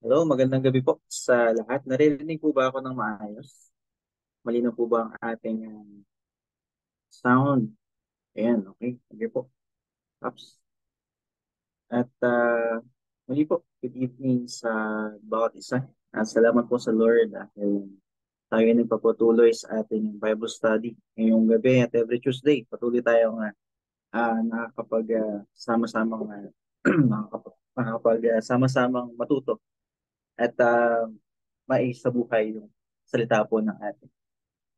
Hello, magandang gabi po sa lahat. Naririnig po ba ako ng maayos? Malinaw po ba ang ating sound? Ayan, okay. Sige po. Ups. At muli po, good evening sa bawat isa. At salamat po sa Lord dahil tayo ay nagpapatuloy sa ating Bible study ngayong gabi at every Tuesday. Patuloy tayong nakakapag sama-samang sama-samang matuto at maisabuhay yung salita po ng ating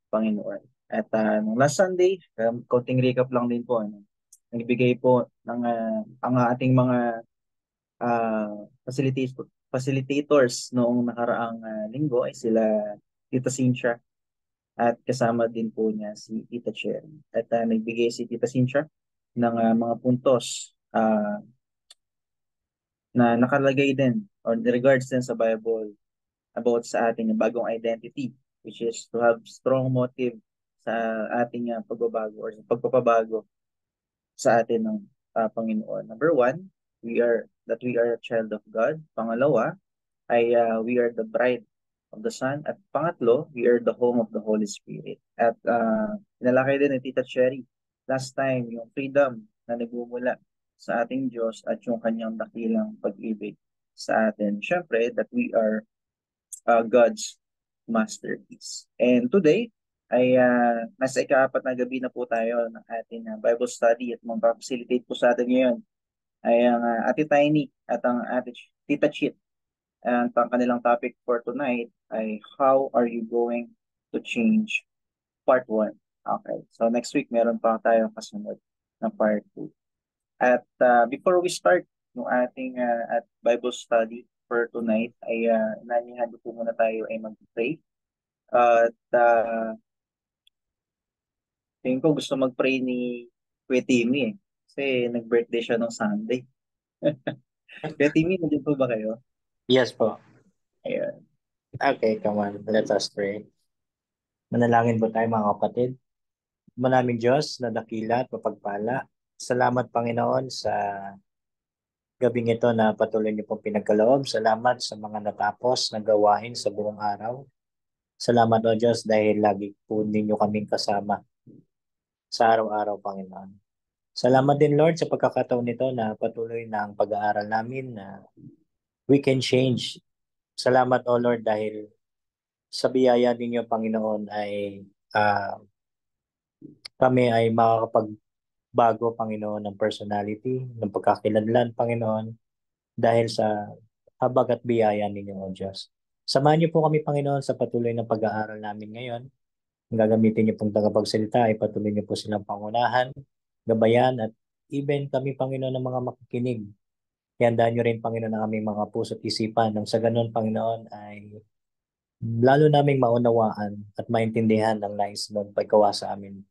Panginoon. At nung last Sunday, konting recap lang din po, nagbigay po ng ang ating mga facilitators noong nakaraang linggo ay sila Tita Cynthia at kasama din po niya si Tita Cherry. At nagbigay si Tita Cynthia ng mga puntos na nakalagay din or in regards din sa Bible about sa ating bagong identity, which is to have strong motive sa ating pagbabago or sa pagpapabago sa atin ng Panginoon. Number one, we are a child of God. Pangalawa, ay we are the bride of the Son. At pangatlo, we are the home of the Holy Spirit. At pinalakay din ni Tita Cherry last time yung freedom na nagmumula sa ating Diyos at yung kanyang dakilang pag-ibig sa atin. Siyempre, that we are God's masterpiece. And today ay nasa ikaapat na gabi na po tayo ng ating Bible study at mag-facilitate po sa atin ngayon ay ang Ate Tiny at ang Ate Tita Chit. And ang kanilang topic for tonight ay how are you going to change part 1. Okay, so next week meron pa tayong kasunod na part 2. At before we start yung ating at Bible study for tonight ay nanihado po muna tayo ay mag-pray. At tingin ko gusto mag-pray ni Kuya Timmy eh. Kasi nag-birthday siya nung Sunday. Kuya Timmy, nandiyan po ba kayo? Yes po. Ayun. Okay, come on. Let us pray. Manalangin po tayo mga kapatid. Maraming Diyos na dakila at mapagpala. Salamat Panginoon sa gabing ito na patuloy niyo pong pinagkaloob. Salamat sa mga natapos na gawain sa buong araw. Salamat o Diyos dahil lagi po ninyo kaming kasama sa araw-araw Panginoon. Salamat din Lord sa pagkakataon nito na patuloy na ang pag-aaral namin na we can change. Salamat o Lord dahil sa biyaya ninyo Panginoon ay ah, kami ay makakapagbago, Panginoon, ng personality, ng pagkakilanlan, Panginoon, dahil sa habag at biyaya ninyo, O Diyos. Samahan niyo po kami, Panginoon, sa patuloy na pag-aaral namin ngayon. Ang gagamitin niyo pong tagapagsalita ay patuloy niyo po silang pangunahan, gabayan, at even kami, Panginoon, ng mga makikinig. Ihandaan niyo rin, Panginoon, ang aming mga puso at isipan. Nang sa ganun, Panginoon, ay lalo naming maunawaan at maintindihan ang nais mong paggawa sa amin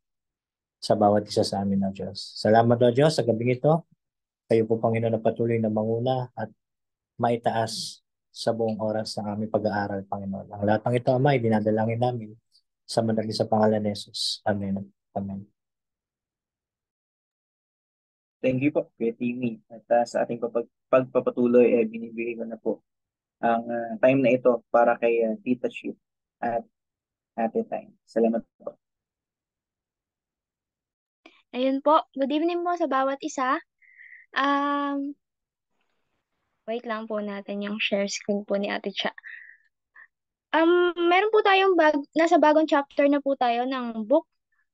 sa bawat isa sa amin ng Diyos. Salamat o Diyos sa gabing ito. Kayo po Panginoon na patuloy na manguna at maitaas sa buong oras ng aming pag-aaral, Panginoon. Ang lahat ng ito, Ama, dinadalangin namin sa madali sa pangalan ni Jesus. Amen. Amen. Thank you po, Kuya Timmy. At sa ating pagpapatuloy, binibigay ko na po ang time na ito para kay Tita Chit at Ate Time. Salamat po. Ayun po, good evening po sa bawat isa. Um, Wait lang po natin yung share screen po ni Ate Cha. Meron po tayong nasa bagong chapter na po tayo ng book.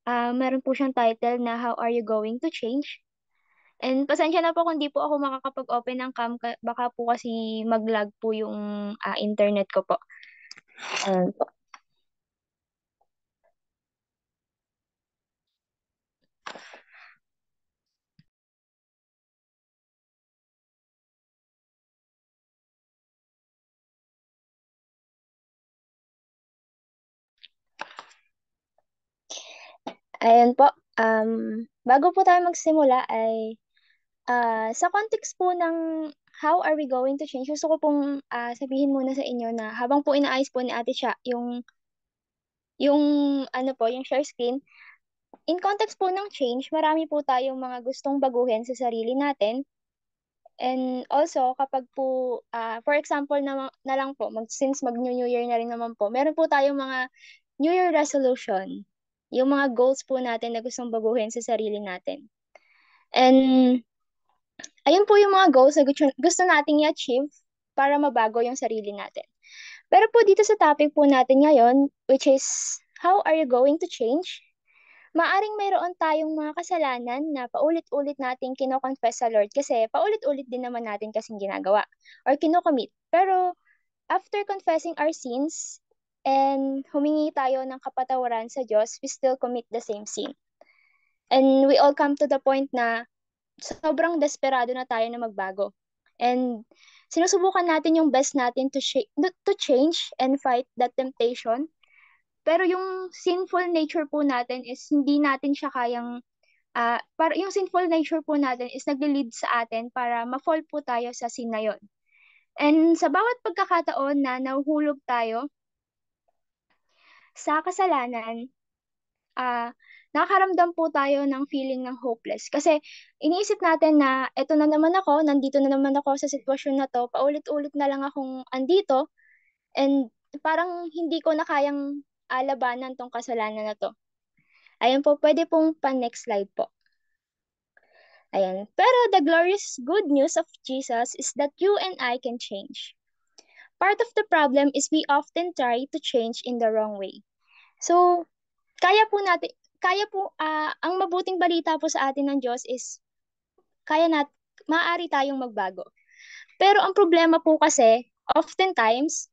Meron po siyang title na How Are You Going to Change? And pasensya na po kung di po ako makakapag-open ng cam, baka po kasi mag-lag po yung internet ko po. Ayan po. Ayan po. Bago po tayo magsimula ay sa context po ng how are we going to change, gusto ko pong sabihin muna sa inyo na habang po inaayos po ni Ate Cha yung ano po, yung share screen, in context po ng change, marami po tayong mga gustong baguhin sa sarili natin And also, kapag po, for example na lang po, since mag-New Year na rin naman po, meron po tayong mga New Year resolution. Yung mga goals po natin na gustong baguhin sa sarili natin. And ayun po yung mga goals na gusto nating i-achieve para mabago yung sarili natin. Pero po dito sa topic po natin ngayon, which is, how are you going to change? Maaring mayroon tayong mga kasalanan na paulit-ulit nating kino-confess sa Lord kasi paulit-ulit din naman natin kasing ginagawa or kino-commit. Pero after confessing our sins and humingi tayo ng kapatawaran sa Diyos, we still commit the same sin. And we all come to the point na sobrang desperado na tayo na magbago. And sinusubukan natin yung best natin to change and fight that temptation. Pero yung sinful nature po natin is hindi natin siya kayang, para yung sinful nature po natin is nagli-lead sa atin para ma-fall po tayo sa sin na yun. And sa bawat pagkakataon na nahuhulog tayo sa kasalanan, nakakaramdam po tayo ng feeling ng hopeless. Kasi iniisip natin na eto na naman ako, nandito na naman ako sa sitwasyon na to, paulit-ulit na lang akong andito, and parang hindi ko na kayang labanan tong kasalanan na to. Ayan po, pwede pong pa-next slide po. Ayan. Pero the glorious good news of Jesus is that you and I can change. Part of the problem is we often try to change in the wrong way. So, kaya po, ang mabuting balita po sa atin ng Diyos is, maaari tayong magbago. Pero ang problema po kasi, oftentimes,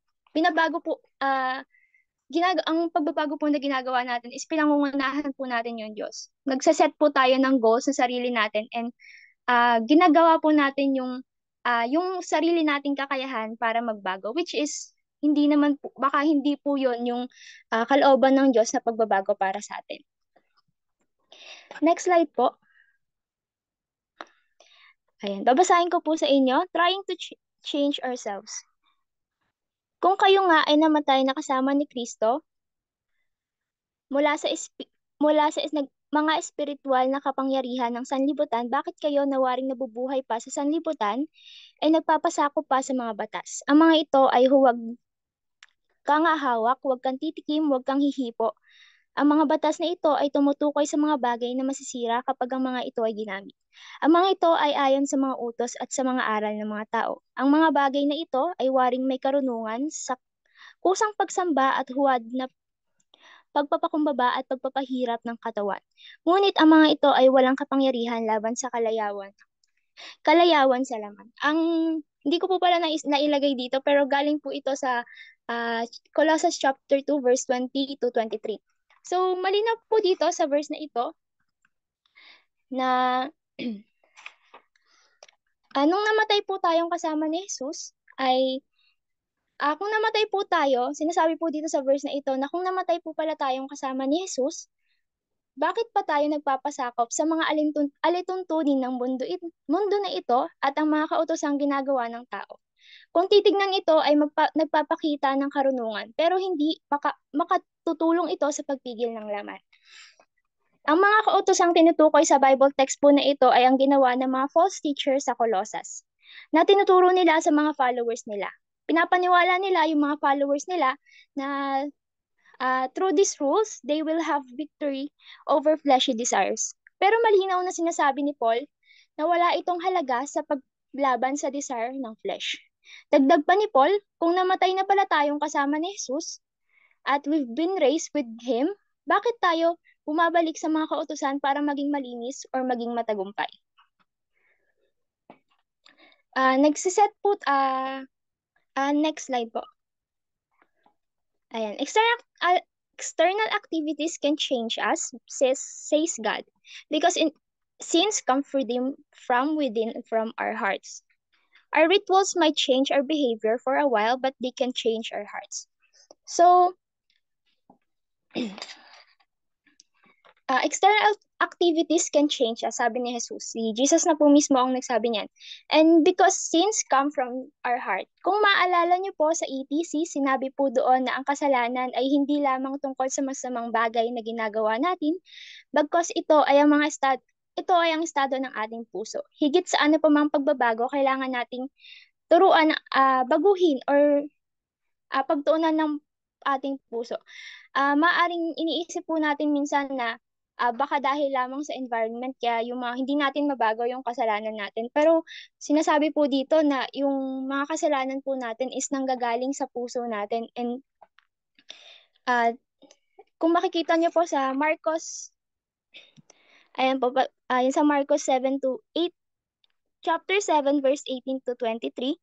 ang pagbabago po na ginagawa natin is pinangungunahan po natin yung Diyos. Nagsaset po tayo ng goals sa sarili natin and ginagawa po natin yung sarili nating kakayahan para magbago, which is baka hindi po yun yung kalooban ng Diyos na pagbabago para sa atin. Next slide po. Ayan, babasahin ko po sa inyo, trying to change ourselves. Kung kayo nga ay namatay na kasama ni Kristo, mula sa mga espiritual na kapangyarihan ng sanlibutan, bakit kayo nawaring nabubuhay pa sa sanlibutan ay nagpapasakop pa sa mga batas? Ang mga ito ay huwag kang hahawak, huwag kang titikim, huwag kang hihipo. Ang mga batas na ito ay tumutukoy sa mga bagay na masisira kapag ang mga ito ay ginamit. Ang mga ito ay ayon sa mga utos at sa mga aral ng mga tao. Ang mga bagay na ito ay waring may karunungan sa kusang pagsamba at huwad na pagpapakumbaba at pagpapahirap ng katawan. Ngunit ang mga ito ay walang kapangyarihan laban sa kalayawan. Kalayawan sa laman. Hindi ko po pala nailagay dito, pero galing po ito sa Colossians chapter 2 verse 20 to 23. So malinaw po dito sa verse na ito na nung namatay po tayong kasama ni Jesus ay kung namatay po tayo, sinasabi po dito sa verse na ito na kung namatay po pala tayong kasama ni Jesus, bakit pa tayo nagpapasakop sa mga alituntunin ng mundo na ito at ang mga kautosang ginagawa ng tao? Kung titignan ito ay nagpapakita ng karunungan, pero hindi makatutulong ito sa pagpigil ng laman. Ang mga kautosang tinutukoy sa Bible text po na ito ay ang ginawa ng mga false teachers sa Colossus, na tinuturo nila sa mga followers nila. Pinapaniwala nila yung mga followers nila na through these rules, they will have victory over fleshy desires. Pero malinaw na sinasabi ni Paul na wala itong halaga sa paglaban sa desire ng flesh. Dagdag pa ni Paul, kung namatay na pala tayong kasama ni Jesus at we've been raised with Him, bakit tayo bumabalik sa mga kautusan para maging malinis or maging matagumpay? Nagsiset po, next slide po. Ayan, external activities can change us, says God, because sins come from within, from our hearts. Our rituals might change our behavior for a while, but they can change our hearts. So, external activities can change us, sabi ni Jesus. Si Jesus na po mismo ang nagsabi niyan. And because sins come from our heart. Kung maalala niyo po sa ETC, sinabi po doon na ang kasalanan ay hindi lamang tungkol sa masamang bagay na ginagawa natin, bagkus ito ay ang mga ito ay ang estado ng ating puso. Higit sa ano pa mang pagbabago, kailangan nating turuan, baguhin or pagtuunan ng ating puso. Maaring iniisip po natin minsan na baka dahil lamang sa environment kaya yung mga hindi natin mabago yung kasalanan natin. Pero sinasabi po dito na yung mga kasalanan po natin is nanggagaling sa puso natin. And kung makikita niyo po sa Marcos, ayan po, ayan sa Marcos 7 to 8, chapter 7 verse 18 to 23,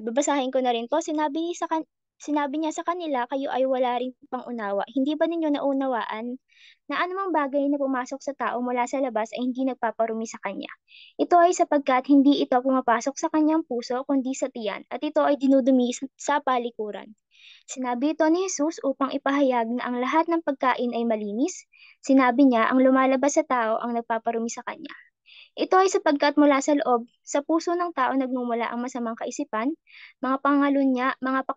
babasahin ko na rin po. Sinabi niya sa kanila, kayo ay wala ring pang-unawa. Hindi ba ninyo naunawaan na anumang bagay na pumasok sa tao mula sa labas ay hindi nagpaparumi sa kanya? Ito ay sapagkat hindi ito pumapasok sa kanyang puso, kundi sa tiyan, at ito ay dinudumi sa palikuran. Sinabi ito ni Jesus upang ipahayag na ang lahat ng pagkain ay malinis. Sinabi niya, ang lumalabas sa tao ang nagpaparumi sa kanya. Ito ay sapagkat mula sa loob, sa puso ng tao nagmumula ang masamang kaisipan, mga pangalunya, mga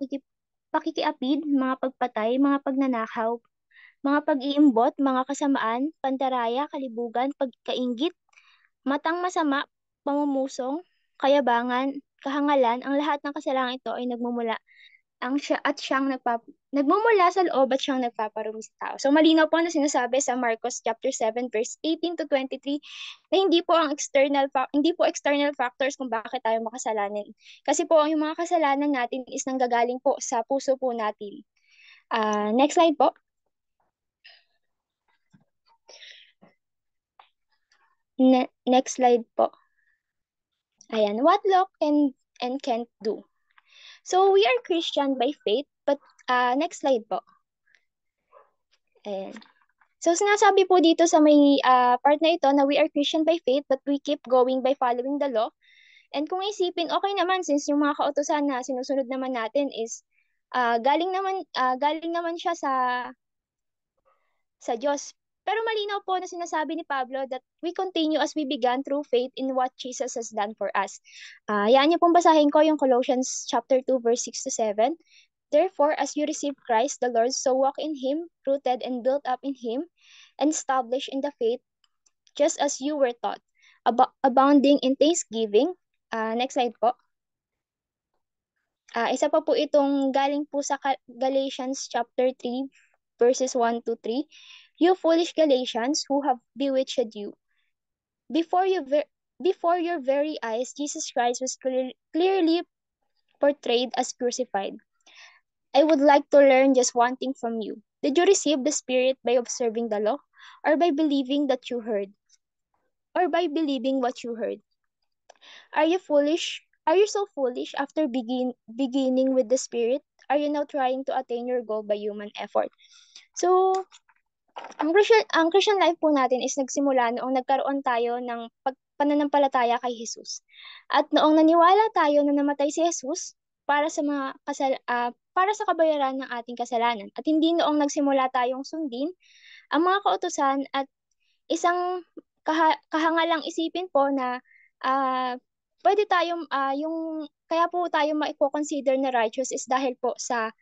pakikiapid, mga pagpatay, mga pagnanakaw, mga pag-iimbot, mga kasamaan, pandaraya, kalibugan, pagkainggit, matang masama, pamumumusong, kayabangan, kahangalan. Ang lahat ng kasalanan ito ay nagmumula sa loob at siyang nagpaparumi sa tao. So malinaw po na sinasabi sa Marcos chapter 7 verse 18 to 23 na hindi po external factors kung bakit tayo makasalanan. Kasi po yung mga kasalanan natin is nanggagaling po sa puso po natin. Next slide po. Next slide po. Ayan, what law can and can't do. So we are Christian by faith, but next slide po. Ayan. So sinasabi po dito sa may part na ito na we are Christian by faith, but we keep going by following the law. And kung isipin, okay naman since yung mga kautusan na sinusunod naman natin is galing naman siya sa Diyos. Pero malinaw po na sinasabi ni Pablo that we continue as we began through faith in what Jesus has done for us. Yan yung pong basahin ko, yung Colossians chapter 2 verse 6 to 7. Therefore, as you receive Christ the Lord, so walk in Him, rooted and built up in Him, and established in the faith, just as you were taught, abounding in thanksgiving. Next slide po. Isa pa po itong galing po sa Galatians chapter 3, verses 1 to 3. You foolish Galatians, who have bewitched you? Before your very eyes, Jesus Christ was clearly portrayed as crucified. I would like to learn just one thing from you. Did you receive the Spirit by observing the law, or by believing that you heard? Or by believing what you heard? Are you foolish? Are you so foolish after beginning with the Spirit? Are you now trying to attain your goal by human effort? So, ang Christian life po natin is nagsimula noong nagkaroon tayo ng pananampalataya kay Jesus. At noong naniwala tayo na namatay si Jesus para sa para sa kabayaran ng ating kasalanan. At hindi noong nagsimula tayong sundin ang mga kautusan at isang kahangalang isipin po na pwede tayong kaya po tayo maipo-consider na righteous is dahil po sa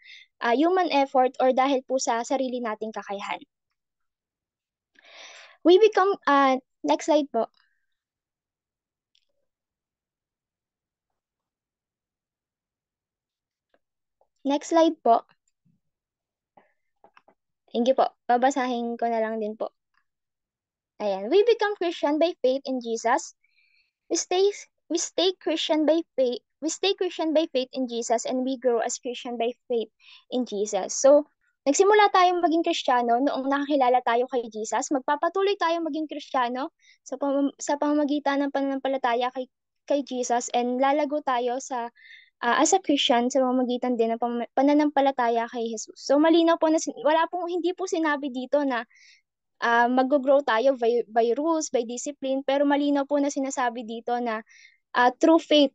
human effort or dahil po sa sarili nating kakayahan. We become, next slide po. Next slide po. Thank you po. Babasahin ko na lang din po. Ayan. We become Christian by faith in Jesus. We stay Christian by faith. We stay Christian by faith in Jesus, and we grow as Christian by faith in Jesus. So, nagsimula tayong maging Kristiyano noong nakakilala tayo kay Jesus. Magpapatuloy tayong maging Kristiyano sa pamamagitan ng pananampalataya kay Jesus, and lalago tayo as a Christian sa pamamagitan din ng pananampalataya kay Jesus. So malinaw po na hindi po sinabi dito na mag-grow tayo by rules, by discipline, pero malinaw po na sinasabi dito na through faith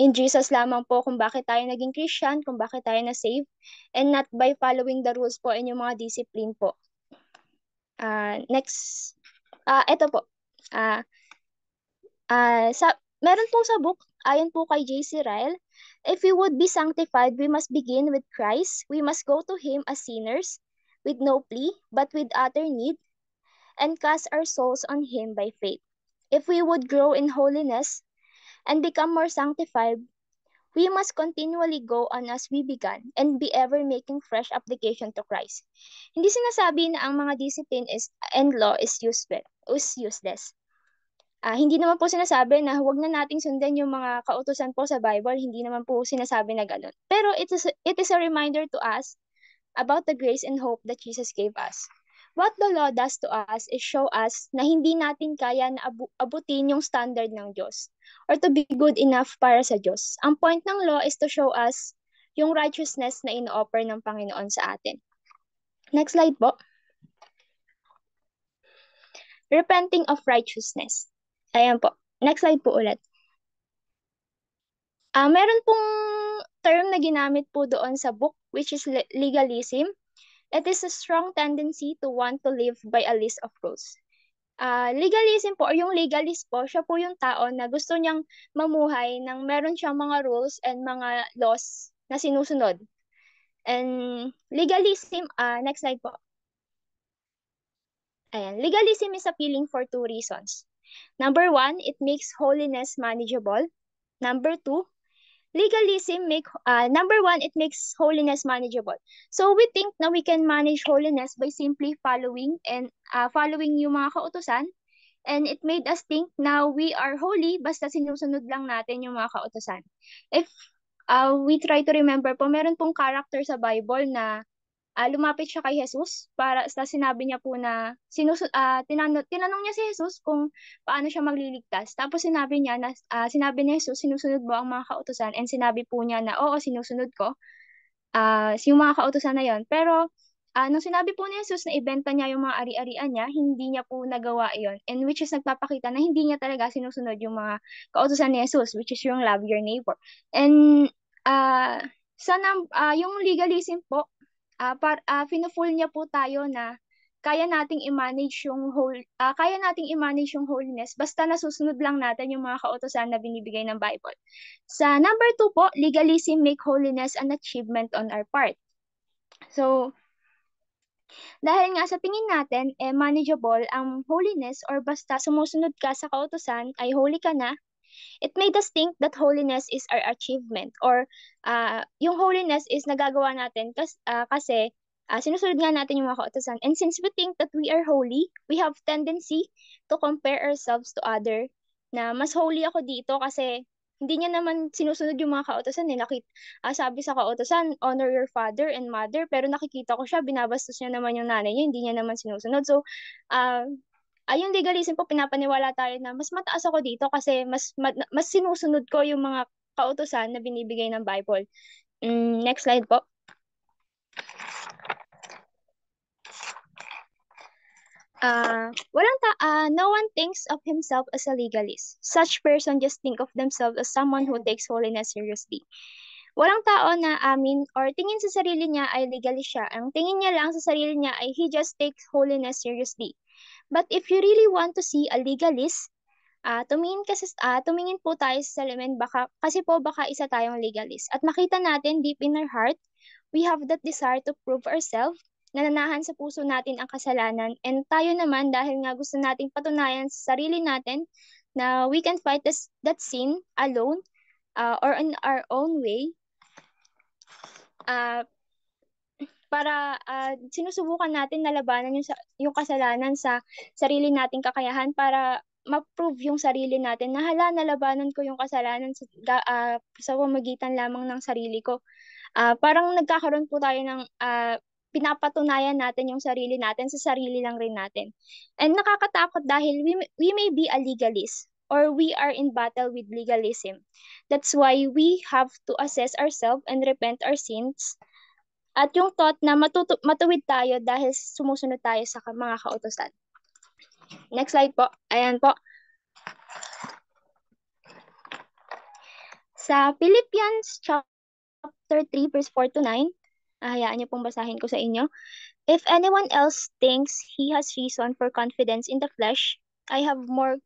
in Jesus lamang po kung bakit tayo naging Christian, kung bakit tayo na-save, and not by following the rules po and yung mga discipline po. Next, ito po. Meron po sa book, ayon po kay J.C. Ryle, if we would be sanctified, we must begin with Christ. We must go to Him as sinners, with no plea, but with utter need. and cast our souls on Him by faith. If we would grow in holiness and become more sanctified, we must continually go on as we began and be ever making fresh application to Christ. Hindi sinasabi na ang mga discipline and law is useless. Hindi naman po sinasabi na huwag na nating sundan yung mga kautusan po sa Bible. Hindi naman po sinasabi na ganun. Pero it is a reminder to us about the grace and hope that Jesus gave us. What the law does to us is show us na hindi natin kaya na abutin yung standard ng Diyos or to be good enough para sa Diyos. Ang point ng law is to show us yung righteousness na ino-offer ng Panginoon sa atin. Next slide po. Repenting of righteousness. Ayan po. Next slide po ulit. Meron pong term na ginamit po doon sa book, which is legalism. It is a strong tendency to want to live by a list of rules. Legalism po, or yung legalist po, siya po yung tao na gusto niyang mamuhay ng meron siyang mga rules and mga laws na sinusunod. And legalism, next slide po. Ayan, legalism is appealing for two reasons. Number one, it makes holiness manageable. Number two, number one, it makes holiness manageable. So we think na we can manage holiness by simply following yung mga kautusan, and it made us think na we are holy basta sinusunod lang natin yung mga kautusan. If we try to remember po, meron pong character sa Bible na lumapit siya kay Jesus para sa sinabi niya po na tinanong niya si Jesus kung paano siya magliligtas. Tapos sinabi ni Jesus, sinusunod mo ang mga kautusan, and sinabi po niya na oo, sinusunod ko yung mga kautusan na yon. Pero nung sinabi po ni Jesus na ibenta niya yung mga ari-arian niya, hindi niya po nagawa yon, and which is nagpapakita na hindi niya talaga sinusunod yung mga kautusan ni Jesus, which is yung love your neighbor. And yung legalism po, fino-fool niya po tayo na kaya nating i-manage yung holiness basta nasusunod lang natin yung mga kautusan na binibigay ng Bible. Sa number 2 po, legalism make holiness an achievement on our part. So, dahil nga sa tingin natin, manageable ang holiness or basta sumusunod ka sa kautusan ay holy ka na, it made us think that holiness is our achievement, or yung holiness is nagagawa natin kasi sinusunod nga natin yung mga kautusan. And since we think that we are holy, we have tendency to compare ourselves to other, na mas holy ako dito kasi hindi niya naman sinusunod yung mga kautusan. Sabi sa kautusan, honor your father and mother, pero nakikita ko siya, binabastos niya naman yung nanay niya, hindi niya naman sinusunod. So, yung legalism po, pinapaniwala tayo na mas mataas ako dito kasi mas sinusunod ko yung mga kautusan na binibigay ng Bible. Next slide po. No one thinks of himself as a legalist. Such person just think of themselves as someone who takes holiness seriously. Walang tao na amin or tingin sa sarili niya ay legalist siya. Ang tingin niya lang sa sarili niya ay he just takes holiness seriously. But if you really want to see a legalist, tumingin po tayo sa salamin, baka isa tayong legalist. At makita natin deep in our heart, we have that desire to prove ourselves, nananahan sa puso natin ang kasalanan, and tayo naman, dahil nga gusto nating patunayan sa sarili natin na we can fight that sin alone or in our own way, para sinusubukan natin na labanan yung kasalanan sa sarili nating kakayahan para ma-prove yung sarili natin na hala, nalabanan ko yung kasalanan sa pamamagitan lamang ng sarili ko. Parang nagkakaroon po tayo ng pinapatunayan natin yung sarili natin sa sarili lang rin natin. And nakakatakot dahil we may be a legalist or we are in battle with legalism. That's why we have to assess ourselves and repent our sins. At yung thought na matuwid tayo dahil sumusunod tayo sa mga kautusan. Next slide po. Ayan po. Sa Philippians chapter 3 verse 4 to 9, hayaan niyo pong basahin ko sa inyo. If anyone else thinks he has reason for confidence in the flesh, I have more.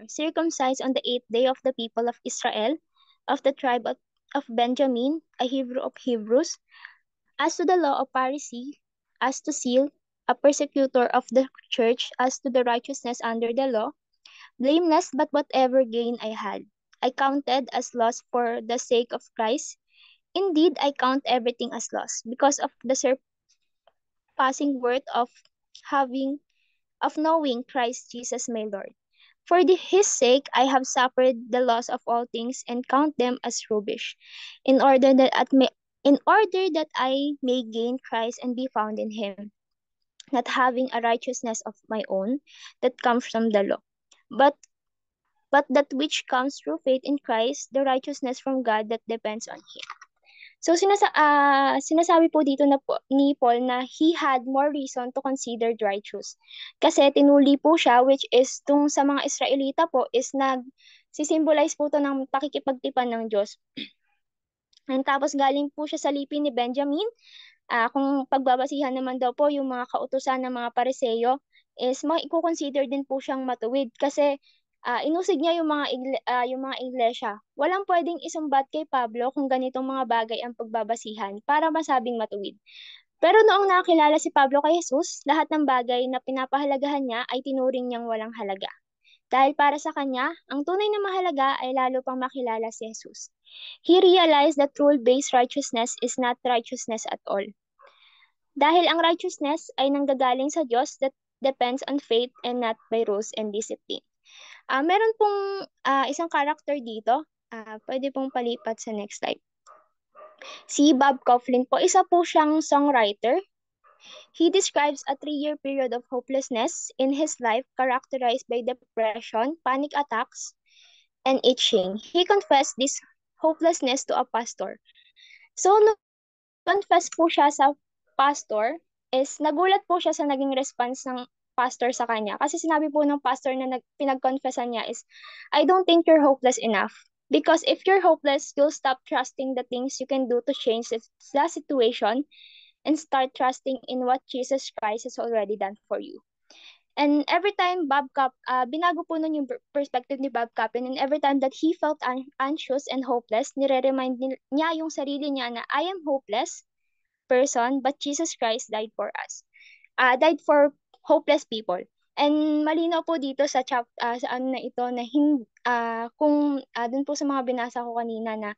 Circumcised on the 8th day of the people of Israel, of the tribe of Benjamin, a Hebrew of Hebrews, as to the law of Pharisee, as to zeal, a persecutor of the church as to the righteousness under the law, blameless, but whatever gain I had, I counted as loss for the sake of Christ. Indeed, I count everything as loss because of the surpassing worth having of knowing Christ Jesus my Lord. For his sake I have suffered the loss of all things and count them as rubbish, in order that I may gain Christ and be found in him, not having a righteousness of my own that comes from the law, but that which comes through faith in Christ, the righteousness from God that depends on him. So sinasabi po dito na po, ni Paul na he had more reason to consider righteous. Kasi tinuli po siya, which is tung sa mga Israelita po is sisimbolize po to ng pakikipagtipan ng Diyos. And tapos galing po siya sa lipi ni Benjamin. Kung pagbabasihan naman daw po yung mga kautusan ng mga Pariseo is i-consider din po siyang matuwid kasi inusig niya yung mga iglesia. Walang pwedeng isumbat kay Pablo kung ganitong mga bagay ang pagbabasihan para masabing matuwid. Pero noong nakilala si Pablo kay Jesus, lahat ng bagay na pinapahalagahan niya ay tinuring niyang walang halaga. Dahil para sa kanya, ang tunay na mahalaga ay lalo pang makilala si Jesus. He realized that rule-based righteousness is not righteousness at all. Dahil ang righteousness ay nanggagaling sa Diyos that depends on faith and not by rules and discipline. Meron pong isang character dito. Pwede pong palipat sa next slide. Si Bob Kauflin po, isa po siyang songwriter. He describes a 3-year period of hopelessness in his life characterized by depression, panic attacks, and itching. He confessed this hopelessness to a pastor. So, nung confess po siya sa pastor, is nagulat po siya sa naging response ng pastor sa kanya. Kasi sinabi po ng pastor na pinag-confessan niya is, I don't think you're hopeless enough. Because if you're hopeless, you'll stop trusting the things you can do to change the situation and start trusting in what Jesus Christ has already done for you. And every time binago po nun yung perspective ni Bob Kauflin, and every time that he felt anxious and hopeless, nire-remind niya yung sarili niya na I am hopeless person, but Jesus Christ died for us. Died for hopeless people. And malinaw po dito sa ano na ito na kung dun po sa mga binasa ko kanina na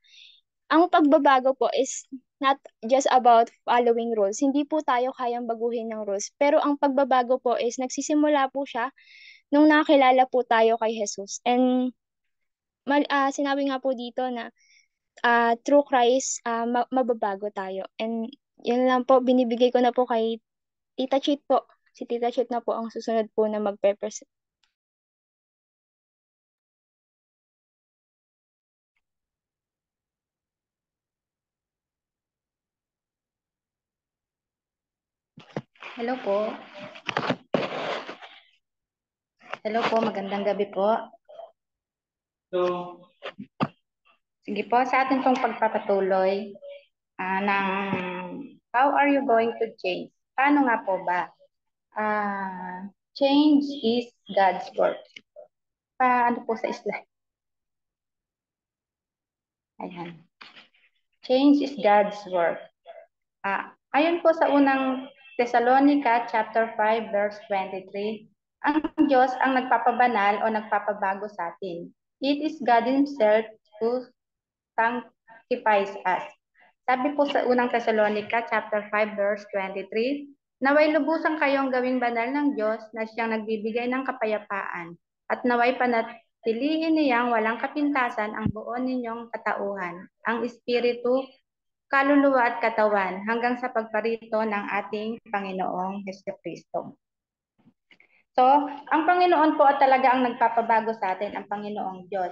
ang pagbabago po is not just about following rules. Hindi po tayo kayang baguhin ng rules. Pero ang pagbabago po is nagsisimula po siya nung nakilala po tayo kay Jesus. And sinabi nga po dito na through Christ, mababago tayo. And yun lang po, binibigay ko na po kay Tita Chit po. Si Tita Chit na po ang susunod po na magpe-present. Hello po. Hello po, magandang gabi po. Sige po, sa atin pong pagpapatuloy ng how are you going to change? Paano nga po ba? Change is God's work. Ano po sa slide? Ayan. Change is God's work. Ayon po sa unang Thessalonica chapter 5 verse 23, ang Diyos ang nagpapabanal o nagpapabago sa atin. It is God Himself who sanctifies us. Sabi po sa unang Thessalonica chapter 5 verse 23, naway lubusan kayong gawing banal ng Diyos na siyang nagbibigay ng kapayapaan at naway panatilihin niyang walang kapintasan ang buo ninyong katauhan, ang espiritu, kaluluwa at katawan hanggang sa pagparito ng ating Panginoong Hesukristo. So, ang Panginoon po at talaga ang nagpapabago sa atin, ang Panginoong Diyos.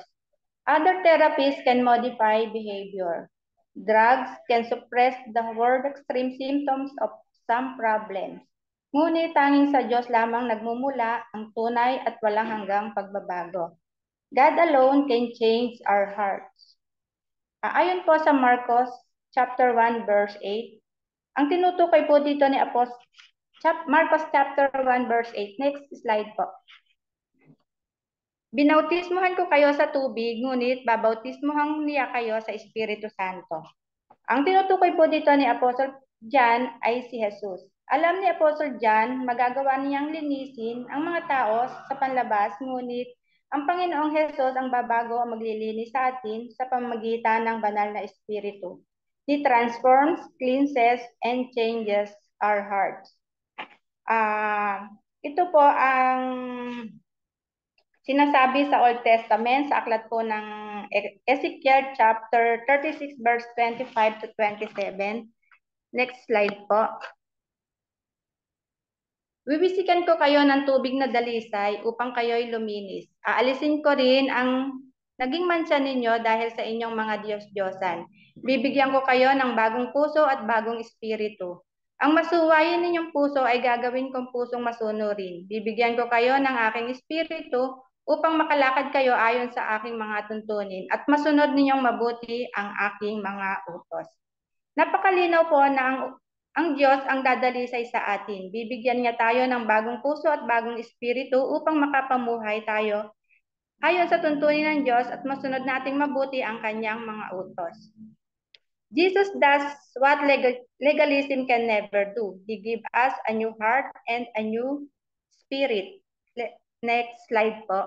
Other therapies can modify behavior. Drugs can suppress the word extreme symptoms of some problems. Ngunit tanging sa Diyos lamang nagmumula ang tunay at walang hanggang pagbabago. God alone can change our hearts. Ayon po sa Marcos chapter 1 verse 8, ang tinutukoy po dito ni Marcos chapter 1 verse 8. Next slide po. Binautismuhan ko kayo sa tubig, ngunit babautismuhan niya kayo sa Espiritu Santo. Ang tinutukoy po dito ni Apostle John ay si Jesus. Alam ni Apostle John, magagawa niyang linisin ang mga tao sa panlabas, ngunit ang Panginoong Hesus ang babago ang maglilinis sa atin sa pamamagitan ng banal na Espiritu. He transforms, cleanses, and changes our hearts. Ito po ang sinasabi sa Old Testament sa aklat po ng Ezekiel chapter 36 verse 25 to 27. Next slide po. Bibisikan ko kayo ng tubig na dalisay upang kayo'y luminis. Aalisin ko rin ang naging mansa ninyo dahil sa inyong mga Diyos-Diyosan. Bibigyan ko kayo ng bagong puso at bagong espiritu. Ang masuwayin ninyong puso ay gagawin kong pusong masunurin. Bibigyan ko kayo ng aking espiritu upang makalakad kayo ayon sa aking mga tuntunin at masunod ninyong mabuti ang aking mga utos. Napakalinaw po na ang Diyos ang dadalisay sa atin. Bibigyan niya tayo ng bagong puso at bagong espiritu upang makapamuhay tayo ayon sa tuntunin ng Diyos at masunod nating mabuti ang kanyang mga utos. Jesus does what legalism can never do. He gives us a new heart and a new spirit. Next slide po.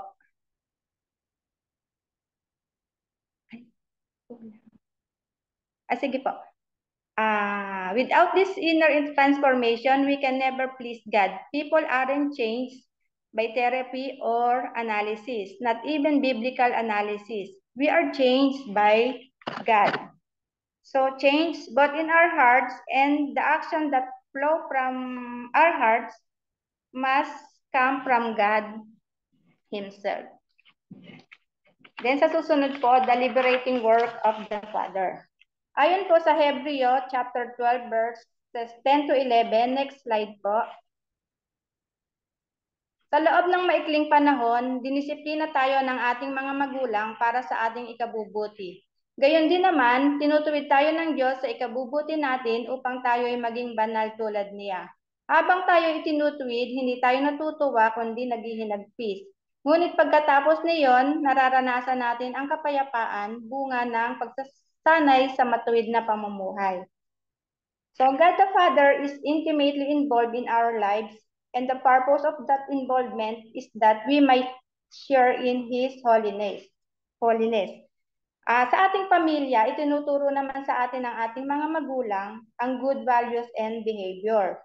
Sige po. Without this inner transformation, we can never please God. People aren't changed by therapy or analysis, not even biblical analysis. We are changed by God. So change both in our hearts and the action that flow from our hearts must come from God Himself. Then sa susunod po, the liberating work of the Father. Ayon po sa Hebreo chapter 12 verses 10 to 11, next slide po. Sa loob ng maikling panahon, dinisiplina tayo ng ating mga magulang para sa ating ikabubuti. Gayon din naman, tinutuwid tayo ng Diyos sa ikabubuti natin upang tayo ay maging banal tulad niya. Habang tayo itinutuwid, hindi tayo natutuwa kundi naghihinagpis. Ngunit pagkatapos niyon, nararanasan natin ang kapayapaan, bunga ng pagsasanay sa matuwid na pamumuhay. So God the Father is intimately involved in our lives, and the purpose of that involvement is that we might share in His holiness. Sa ating pamilya, itinuturo naman sa atin ng ating mga magulang ang good values and behavior.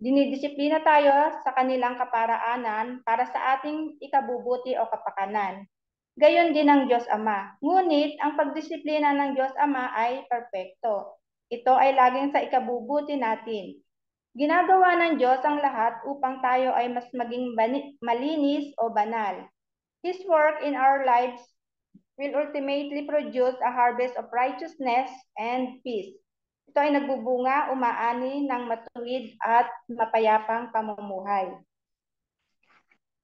Dinidisiplina tayo sa kanilang kaparaanan para sa ating ikabubuti o kapakanan. Gayon din ang Diyos Ama. Ngunit ang pagdisiplina ng Diyos Ama ay perpekto. Ito ay laging sa ikabubuti natin. Ginagawa ng Diyos ang lahat upang tayo ay mas maging malinis o banal. His work in our lives will ultimately produce a harvest of righteousness and peace. Ito ay nagbubunga, umaani ng matuwid at mapayapang pamumuhay.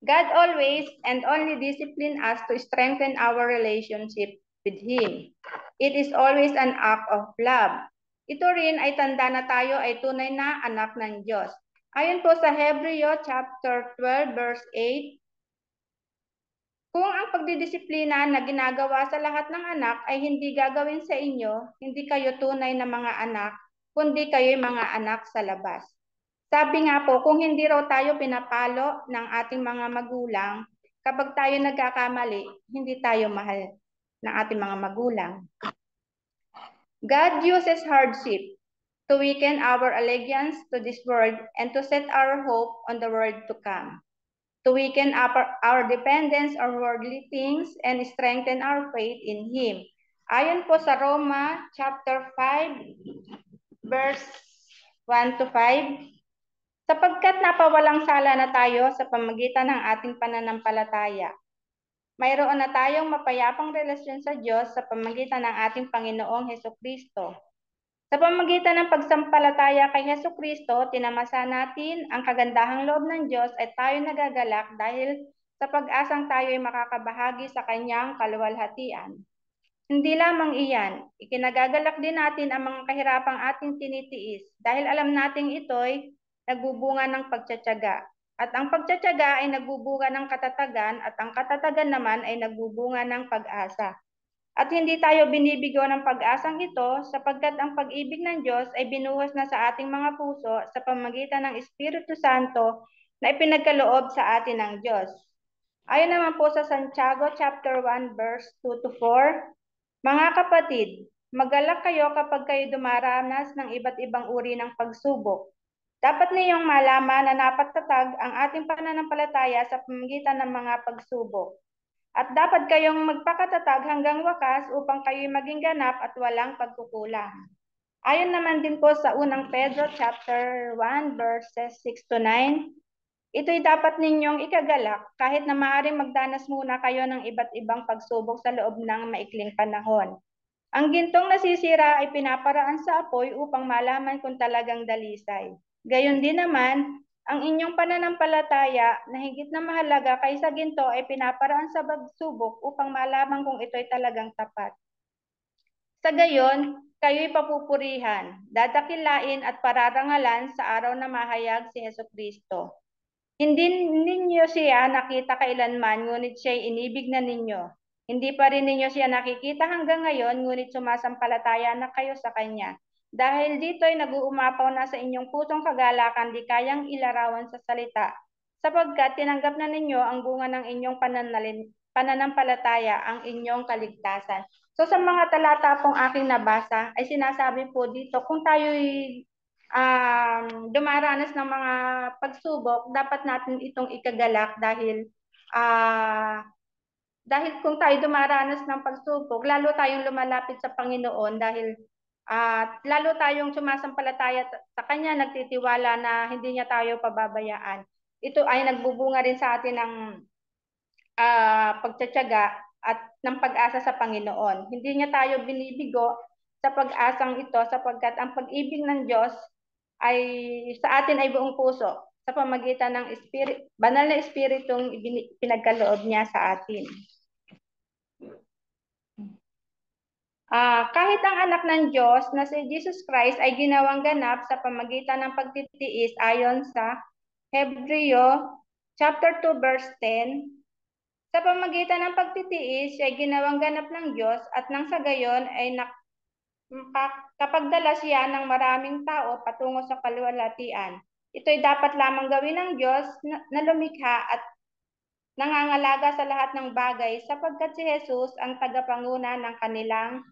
God always and only discipline us to strengthen our relationship with Him. It is always an act of love. Ito rin ay tanda na tayo ay tunay na anak ng Diyos. Ayon po sa Hebreo chapter 12 verse 8, kung ang pagdidisiplina na ginagawa sa lahat ng anak ay hindi gagawin sa inyo, hindi kayo tunay na mga anak, kundi kayo'y mga anak sa labas. Sabi nga po, kung hindi raw tayo pinapalo ng ating mga magulang, kapag tayo nagkakamali, hindi tayo mahal ng ating mga magulang. God uses hardship to weaken our allegiance to this world and to set our hope on the world to come, to weaken our dependence on worldly things and strengthen our faith in Him. Ayon po sa Roma chapter 5 verse 1 to 5, sapagkat napawalang sala na tayo sa pamagitan ng ating pananampalataya, mayroon na tayong mapayapang relasyon sa Diyos sa pamagitan ng ating Panginoong Hesukristo. Sa pamamagitan ng pagsampalataya kay Hesukristo, tinamasa natin ang kagandahang loob ng Diyos at tayo nagagalak dahil sa pag-asang tayo ay makakabahagi sa kanyang kaluwalhatian. Hindi lamang iyan, ikinagagalak din natin ang mga kahirapang ating tinitiis dahil alam nating ito'y nagbubunga ng pagtsatsaga. At ang pagtsatsaga ay nagbubunga ng katatagan at ang katatagan naman ay nagbubunga ng pag-asa. At hindi tayo binibigo ng pag-asang ito sapagkat ang pag-ibig ng Diyos ay binuhos na sa ating mga puso sa pamamagitan ng Espiritu Santo na ipinagkaloob sa atin ng Diyos. Ayon naman po sa Santiago chapter 1 verse 2 to 4, mga kapatid, magalak kayo kapag kayo dumaranas ng iba't ibang uri ng pagsubok. Dapat niyong malaman na napatatag ang ating pananampalataya sa pamamagitan ng mga pagsubok. At dapat kayong magpakatatag hanggang wakas upang kayo maging ganap at walang pagkukulang. Ayon naman din po sa unang Pedro chapter 1 verses 6 to 9, ito'y dapat ninyong ikagalak kahit na maaaring magdanas muna kayo ng iba't ibang pagsubok sa loob ng maikling panahon. Ang gintong nasisira ay pinaparaan sa apoy upang malaman kung talagang dalisay. Gayon din naman, ang inyong pananampalataya na higit na mahalaga kaysa ginto ay pinaparaan sa pagsubok upang malaman kung ito'y talagang tapat. Sa gayon, kayo'y papupurihan, dadakilain at pararangalan sa araw na mahayag si Hesukristo. Hindi ninyo siya nakita kailanman, ngunit siya'y inibig na ninyo. Hindi pa rin ninyo siya nakikita hanggang ngayon, ngunit sumasampalataya na kayo sa Kanya. Dahil dito'y nag-uumapaw na sa inyong pusong kagalakan, di kayang ilarawan sa salita, sapagkat tinanggap na ninyo ang bunga ng inyong pananampalataya, ang inyong kaligtasan. So sa mga talata pong aking nabasa, ay sinasabi po dito, kung tayo'y dumaranas ng mga pagsubok, dapat natin itong ikagalak dahil kung tayo dumaranas ng pagsubok, lalo tayong lumalapit sa Panginoon dahil lalo tayong sumasampalataya sa Kanya, nagtitiwala na hindi niya tayo pababayaan. Ito ay nagbubunga rin sa atin ng pagtsatsaga at ng pag-asa sa Panginoon. Hindi niya tayo binibigo sa pag-asang ito sapagkat ang pag-ibig ng Diyos ay sa atin ay buong puso sa pamagitan ng banal na espiritong pinagkaloob niya sa atin. Kahit ang anak ng Diyos na si Jesus Christ ay ginawang ganap sa pamagitan ng pagtitiis ayon sa Hebreo chapter 2 verse 10, sa pamagitan ng pagtitiis ay ginawang ganap ng Diyos at nang sa gayon ay kapagdala siya ng maraming tao patungo sa kaluwalhatian. Ito'y dapat lamang gawin ng Diyos na lumikha at nangangalaga sa lahat ng bagay sapagkat si Jesus ang tagapanguna ng kanilang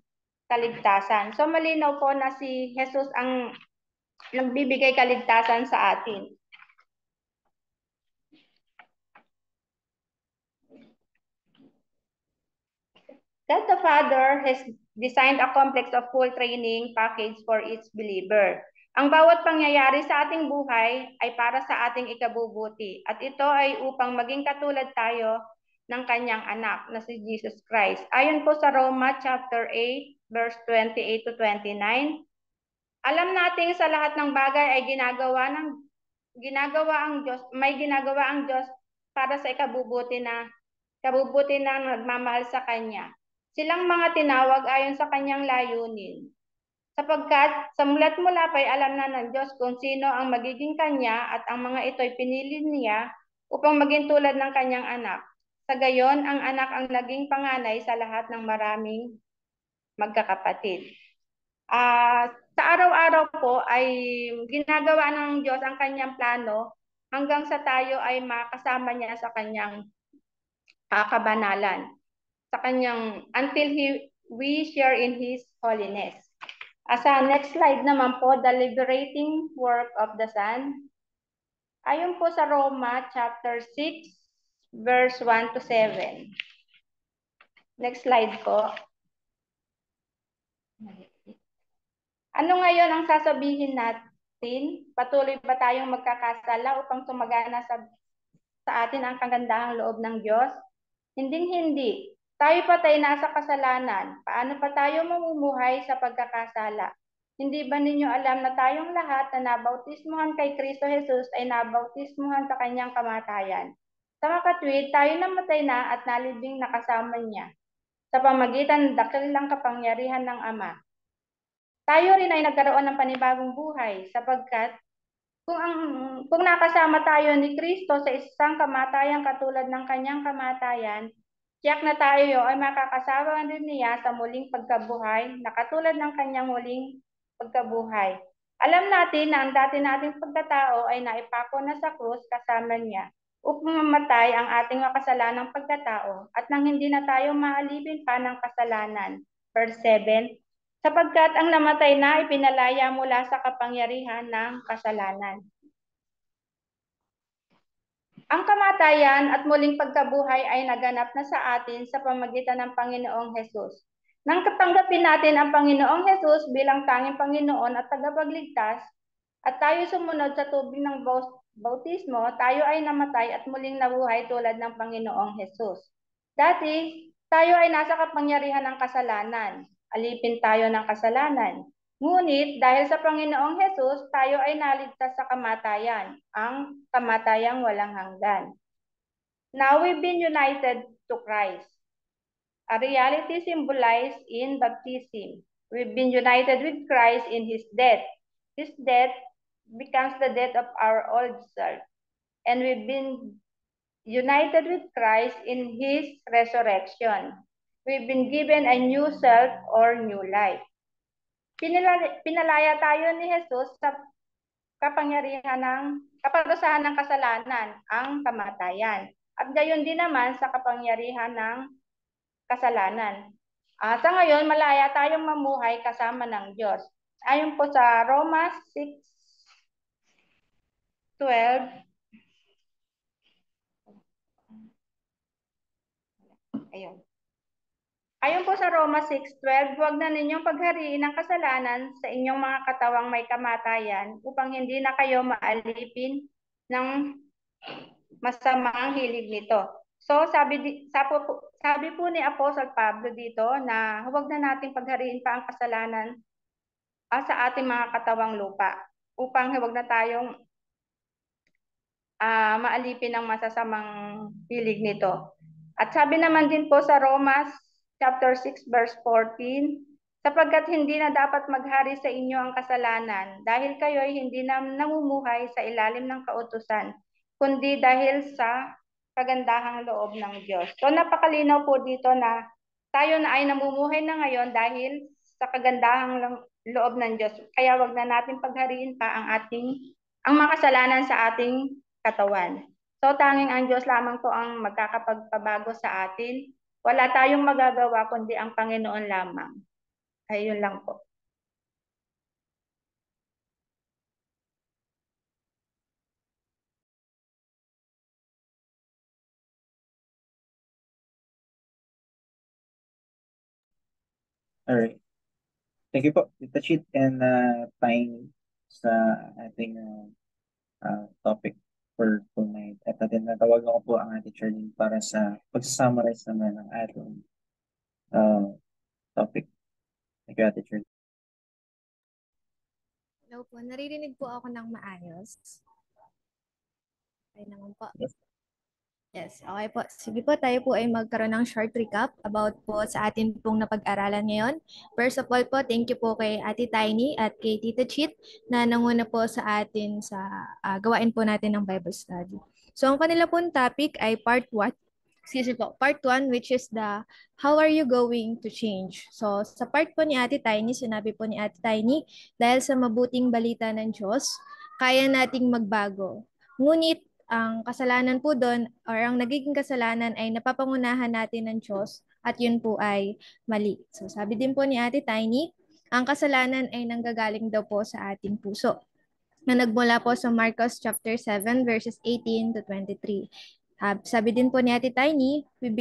kaligtasan. So malinaw po na si Jesus ang nagbibigay kaligtasan sa atin. God the Father has designed a complex of full training package for each believer. Ang bawat pangyayari sa ating buhay ay para sa ating ikabubuti at ito ay upang maging katulad tayo ng kanyang anak na si Jesus Christ. Ayon po sa Roma chapter 8 verse 28 to 29, alam nating sa lahat ng bagay ay ginagawa ang Diyos para sa ikabubuti na nagmamahal sa Kanya. Silang mga tinawag ayon sa Kanyang layunin. Sapagkat sa mula't mula pa'y alam na ng Diyos kung sino ang magiging Kanya at ang mga ito'y pinili niya upang maging tulad ng Kanyang anak. Sa gayon, ang anak ang naging panganay sa lahat ng maraming magkakapatid. Sa araw-araw po ay ginagawa ng Diyos ang Kanyang plano hanggang sa tayo ay makasama niya sa Kanyang kabanalan. Sa Kanyang, until we share in His holiness. Sa next slide naman po, the liberating work of the Son. Ayon po sa Roma chapter 6, verse 1 to 7. Next slide po. Ano ngayon ang sasabihin natin? Patuloy ba tayong magkakasala upang tumagana sa atin ang kagandahang loob ng Diyos? Hindi. Tayo pa tayo nasa kasalanan. Paano pa tayo mamumuhay sa pagkakasala? Hindi ba ninyo alam na tayong lahat na nabautismuhan kay Kristo Jesus ay nabautismuhan sa Kanyang kamatayan? Sa makatwid, tayo namatay na at nalibing na kasama niya sa pamagitan ng dakilang kapangyarihan ng Ama. Tayo rin ay nagkaroon ng panibagong buhay sapagkat kung nakasama tayo ni Kristo sa isang kamatayan katulad ng Kanyang kamatayan, Tiyak na tayo ay makakasama din niya sa muling pagkabuhay na katulad ng kanyang muling pagkabuhay. Alam natin na ang dati nating pagkatao ay naipako na sa krus kasama niya upang mamatay ang ating makasalanang pagkatao at nang hindi na tayo maalipin pa ng kasalanan. Verse 7, sapagkat ang namatay na ipinalaya mula sa kapangyarihan ng kasalanan. Ang kamatayan at muling pagkabuhay ay naganap na sa atin sa pamagitan ng Panginoong Hesus. Nang katanggapin natin ang Panginoong Hesus bilang tanging Panginoon at tagapagligtas, at tayo sumunod sa tubig ng bautismo, tayo ay namatay at muling nabuhay tulad ng Panginoong Hesus. Dati, tayo ay nasa kapangyarihan ng kasalanan. Alipin tayo ng kasalanan. Ngunit dahil sa Panginoong Hesus, tayo ay naligtas sa kamatayan, ang kamatayang walang hanggan. Now we've been united to Christ, a reality symbolized in baptism. We've been united with Christ in His death. His death becomes the death of our old self. And we've been united with Christ in His resurrection. We've been given a new self or new life. Pinalaya tayo ni Jesus sa kaparusahan ng kasalanan, ang kamatayan. At gayon din naman sa kapangyarihan ng kasalanan. Sa ngayon, malaya tayong mamuhay kasama ng Diyos. Ayon po sa Romans 6:12, ayun. Ayon po sa Roma 6:12, huwag na ninyong paghariin ang kasalanan sa inyong mga katawang may kamatayan upang hindi na kayo maalipin ng masamang hilig nito. So sabi po ni Apostle Pablo dito na huwag na nating paghariin pa ang kasalanan sa ating mga katawang lupa upang huwag na tayong maalipin ng masasamang hilig nito. At sabi naman din po sa Romans chapter 6 verse 14, sapagkat hindi na dapat maghari sa inyo ang kasalanan dahil kayo ay hindi na namumuhay sa ilalim ng kautusan, kundi dahil sa kagandahang loob ng Diyos. So napakalinaw po dito na tayo na ay namumuhay na ngayon dahil sa kagandahang loob ng Diyos. Kaya wag na natin paghariin pa ang makasalanan sa ating katawan. So tanging ang Diyos lamang po ang magkakapagpabago sa atin. Wala tayong magagawa kundi ang Panginoon lamang. Ayun lang po. Alright. Thank you po, Tita Chit and Tiny sa ating topic for tonight. At natawagan ko po ang ating Charlene para sa pag-summarize naman ng ating topic. Thank you, Ate Charlene. Hello po, naririnig po ako ng maayos. Okay naman po. Yes, okay po. Sige po, tayo po ay magkaroon ng short recap about po sa atin pong napag-aralan ngayon. First of all po, thank you po kay Ate Tiny at kay Tita Chit na nanguna po sa atin sa gawain po natin ng Bible study. So, ang kanila pong topic ay part 1. Part 1, which is the how are you going to change? So, sa part po ni Ate Tiny, sinabi po ni Ate Tiny, dahil sa mabuting balita ng Diyos, kaya nating magbago. Ngunit, ang kasalanan po doon or ang nagiging kasalanan ay napapangunahan natin ng Diyos at yun po ay mali. So sabi din po ni Ate Tiny, ang kasalanan ay nanggagaling daw po sa ating puso na nagmula po sa Marcos chapter 7 verses 18 to 23. Sabi din po ni Ate Tiny, we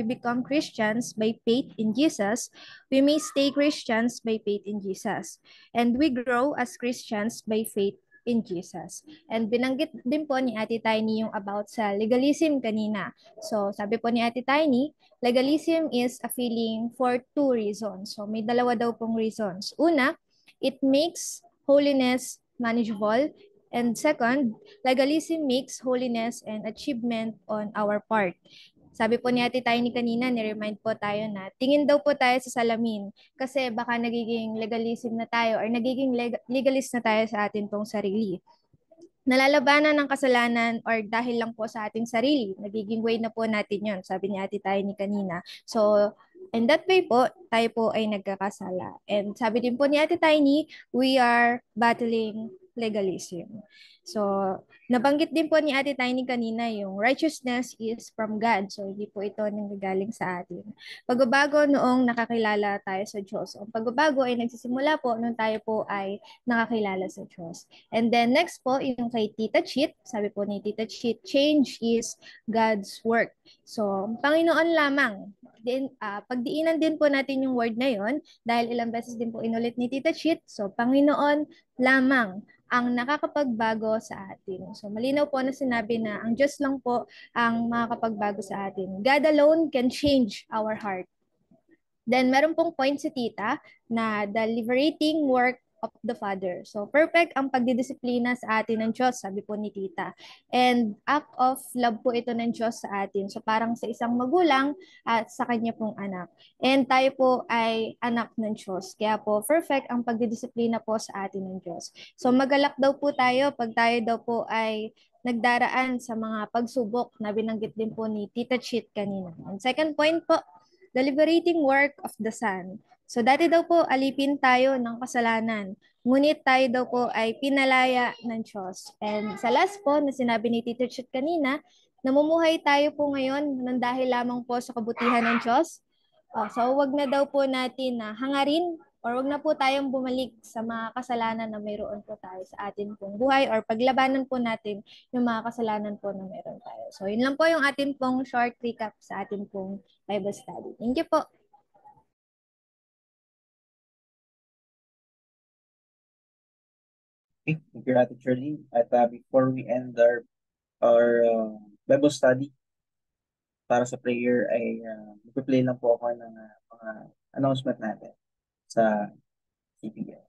become Christians by faith in Jesus. We may stay Christians by faith in Jesus. And we grow as Christians by faith in Jesus. And binanggit din po ni Ate Tiny yung about sa legalism kanina. So, sabi po ni Ate Tiny, legalism is a feeling for 2 reasons. So, may dalawa daw pong reasons. Una, it makes holiness manageable. And second, legalism makes holiness and achievement on our part. Sabi po ni Ate Tiny kanina, ni-remind po tayo na tingin daw po tayo sa salamin kasi baka nagiging legalism na tayo or nagiging legalist na tayo sa atin pong sarili. nalalabanan ng kasalanan or dahil lang po sa ating sarili. Nagiging way na po natin yon, sabi ni Ate Tayo ni kanina. So, in that way po, tayo po ay nagkakasala. And sabi din po ni Ate Tiny, we are battling legalism. So, nabanggit din po ni Ate Tiny kanina yung righteousness is from God. So, hindi po ito nanggagaling sa atin. Pagbabago noong nakakilala tayo sa Diyos. Ang pagbabago ay nagsisimula po nung tayo po ay nakakilala sa Diyos. And then next po, yung kay Tita Chit, sabi po ni Tita Chit, change is God's work. So, Panginoon lamang. Then, pagdiinan din po natin yung word na yon dahil ilang beses din po inulit ni Tita Chit. So, Panginoon lamang ang nakakapagbago sa atin. So, malinaw po na sinabi na ang Diyos lang po ang makakapagbago sa atin. God alone can change our heart. Then, meron pong point si Tita na the liberating work of the Father. So, perfect ang pagdidisiplina sa atin ng Diyos, sabi po ni Tita. And act of love po ito ng Diyos sa atin. So, parang sa isang magulang at sa kanya pong anak. And tayo po ay anak ng Diyos. Kaya po, perfect ang pagdidisiplina po sa atin ng Diyos. So, magalak daw po tayo pag tayo daw po ay nagdaraan sa mga pagsubok na binanggit din po ni Tita Chit kanina. And second point po, the liberating work of the Son. So dati daw po alipin tayo ng kasalanan, ngunit tayo daw po ay pinalaya ng Diyos. And sa last po na sinabi ni Tito Chut kanina, namumuhay tayo po ngayon ng dahil lamang po sa kabutihan ng Diyos. So wag na daw po natin na hangarin or wag na po tayong bumalik sa mga kasalanan na mayroon po tayo sa atin pong buhay or paglabanan po natin yung mga kasalanan po na mayroon tayo. So yun lang po yung atin pong short recap sa atin pong Bible study. Thank you po. Okay, thank you, Ate Shirley. At before we end our Bible study, para sa prayer ay magpe-play lang po ako ng mga announcement natin sa CPL.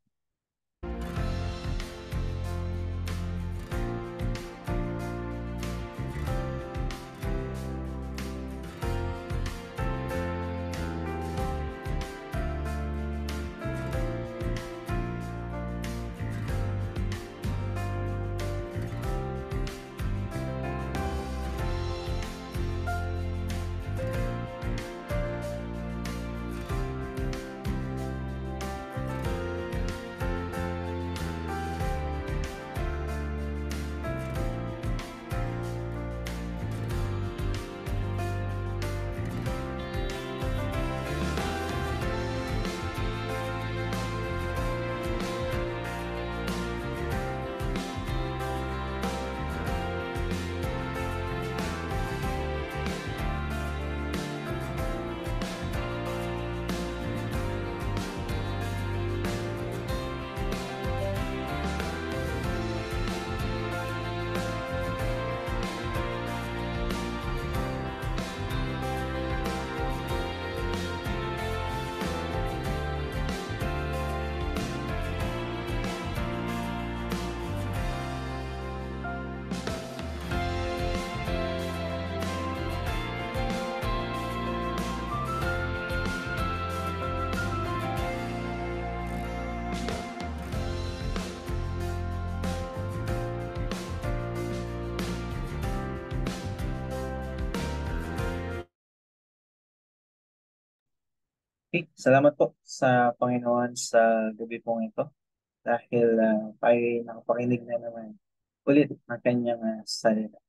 Okay, salamat po sa Panginoon sa gabi pong ito dahil tayo nakapakinig na naman ulit ng kanyang salita.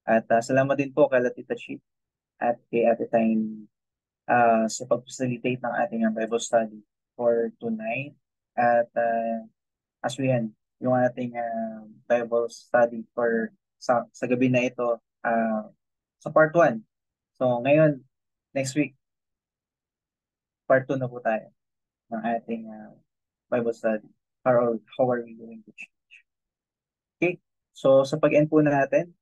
At salamat din po kay Tita Chit at kay Ate Tiny sa pag-facilitate ng ating Bible study for tonight. At as we end yung ating Bible study for sa gabi na ito sa part 1. So ngayon, next week, part 2 na po tayo ng ating Bible study. How are we going to change? Okay, so sa pag-end po natin,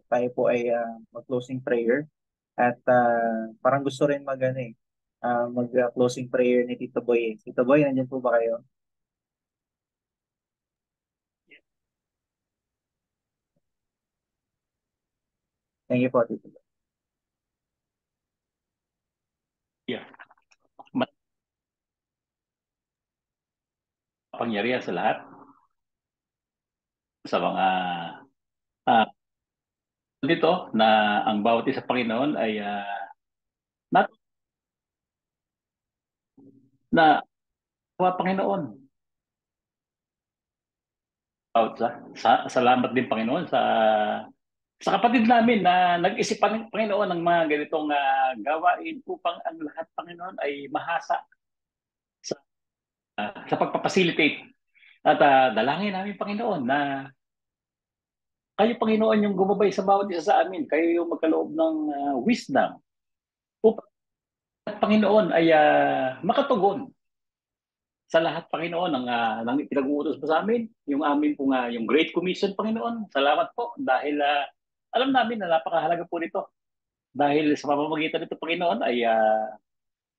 tayo po ay mag-closing prayer. At parang gusto rin mag-closing prayer ni Tito Boy. Tito Boy, nandiyan po ba kayo? Thank you po, Tito Boy. Yeah. Pangyarihan sa lahat, sa mga Ah, dito na ang bawat isa Panginoon ay nat na Panginoon. Salamat din Panginoon sa kapatid namin na nag-isip Panginoon ng mga ganitong gawain upang ang lahat Panginoon ay mahasa sa pagpapacilitate. At dalangin namin Panginoon na kayo Panginoon yung gumabay sa bawat isa sa amin. Kayo yung magkaloob ng wisdom upang at Panginoon ay makatugon sa lahat Panginoon ng pinag-uutos mo sa amin, yung amin po yung Great Commission Panginoon. Salamat po dahil alam namin na napakahalaga po nito. Dahil sa pamamagitan nito Panginoon ay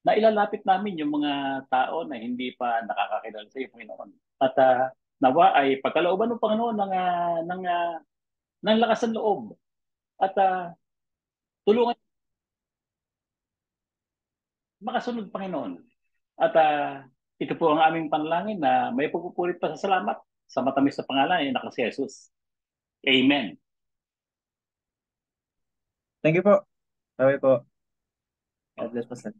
nailalapit namin yung mga tao na hindi pa nakakakilala sa iyo Panginoon. At nawa ay pagkalooban ng Panginoon ng lakas ng loob at tulungan makasunod Panginoon. At ito po ang aming panalangin na may pagpupulit pa sa salamat sa matamis na pangalan ni Anak si Jesus. Amen. Thank you po. Bye po. God bless po, sir.